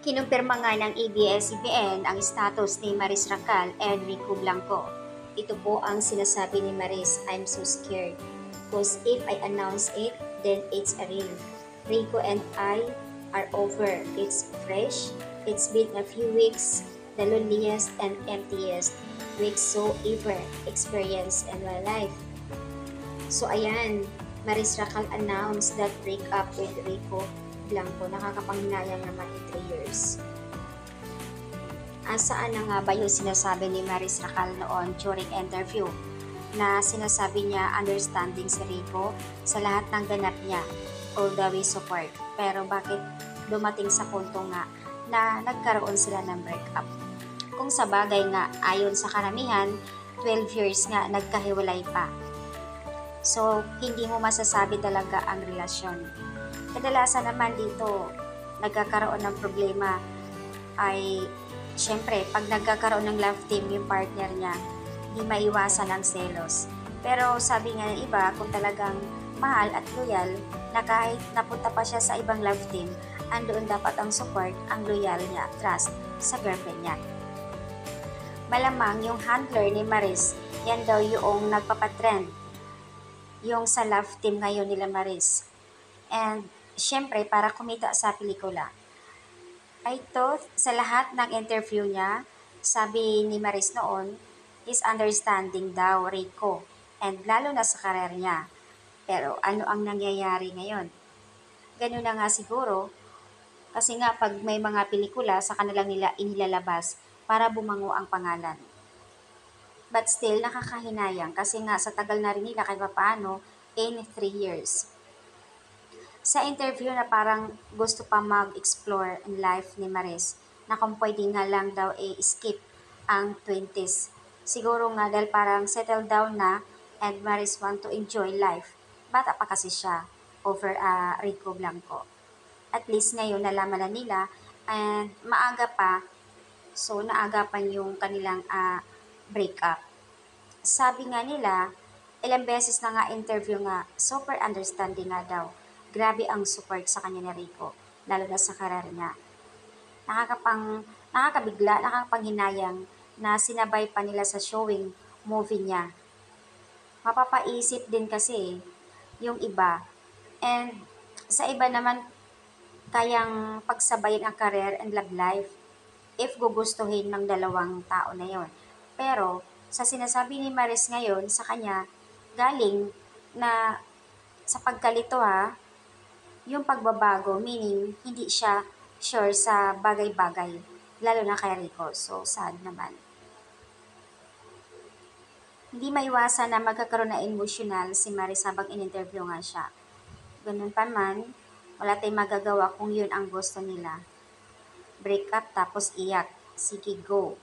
Kinumpirma nga ng ABS-CBN ang status ni Maris Racal and Rico Blanco. Ito po ang sinasabi ni Maris, "I'm so scared. Because if I announce it, then it's a real. Rico and I are over. It's fresh. It's been a few weeks, the loneliest and emptiest weeks so ever experienced in my life." So ayan, Maris Racal announced that breakup with Rico Blanco. Nakakapanghinayang naman in 3 years. Saan na nga ba yung sinasabi ni Maris Racal noon during interview na sinasabi niya understanding si Rico sa lahat ng ganap niya, all the way support. Pero bakit dumating sa punto nga na nagkaroon sila ng breakup? Kung sa bagay nga, ayon sa karamihan, 12 years nga nagkahiwalay pa. So, hindi mo masasabi talaga ang relasyon. Kadalasan naman dito, nagkakaroon ng problema ay, syempre, pag nagkakaroon ng love team yung partner niya, di maiwasan ang selos. Pero sabi nga ng iba, kung talagang mahal at loyal, na kahit napunta pa siya sa ibang love team, andoon dapat ang support, ang loyal niya, trust sa girlfriend niya. Malamang yung handler ni Maris, yan daw yung nagpapatrend, yung sa love team ngayon nila Maris. And syempre, para kumita sa pelikula. Ay to, sa lahat ng interview niya, sabi ni Maris noon, is understanding daw Rico, and lalo na sa karir niya. Pero ano ang nangyayari ngayon? Ganun na nga siguro, kasi nga pag may mga pelikula, sa kanilang nila inilalabas para bumango ang pangalan. But still, nakakahinayang kasi nga sa tagal na rin nila kahit paano in 3 years. Sa interview na parang gusto pa mag-explore in life ni Maris, na kung pwede nga lang daw skip ang 20s. Siguro nga dahil parang settle down na and Maris want to enjoy life. Bata pa kasi siya over Rico Blanco. At least ngayon nalaman na nila and maaga pa, so naagapan yung kanilang breakup. Sabi nga nila, ilang beses na nga interview nga, super understanding nga daw. Grabe ang support sa kanya ni Rico, lalo na sa karir niya. Nakakabigla, nakakapanghinayang na sinabay pa nila sa showing movie niya. Mapapaisip din kasi yung iba. And sa iba naman, kayang pagsabayin ang career and love life if gugustuhin ng dalawang tao na yon. Pero sa sinasabi ni Maris ngayon sa kanya, galing na sa pagkalito yung pagbabago, meaning hindi siya sure sa bagay-bagay, lalo na kay Rico. So, sad naman. Hindi maiwasan na magkakaroon na emosyonal si Maris habang in-interview nga siya. Ganun pa man, wala tayong magagawa kung yun ang gusto nila. Break up tapos iyak. Sige, go.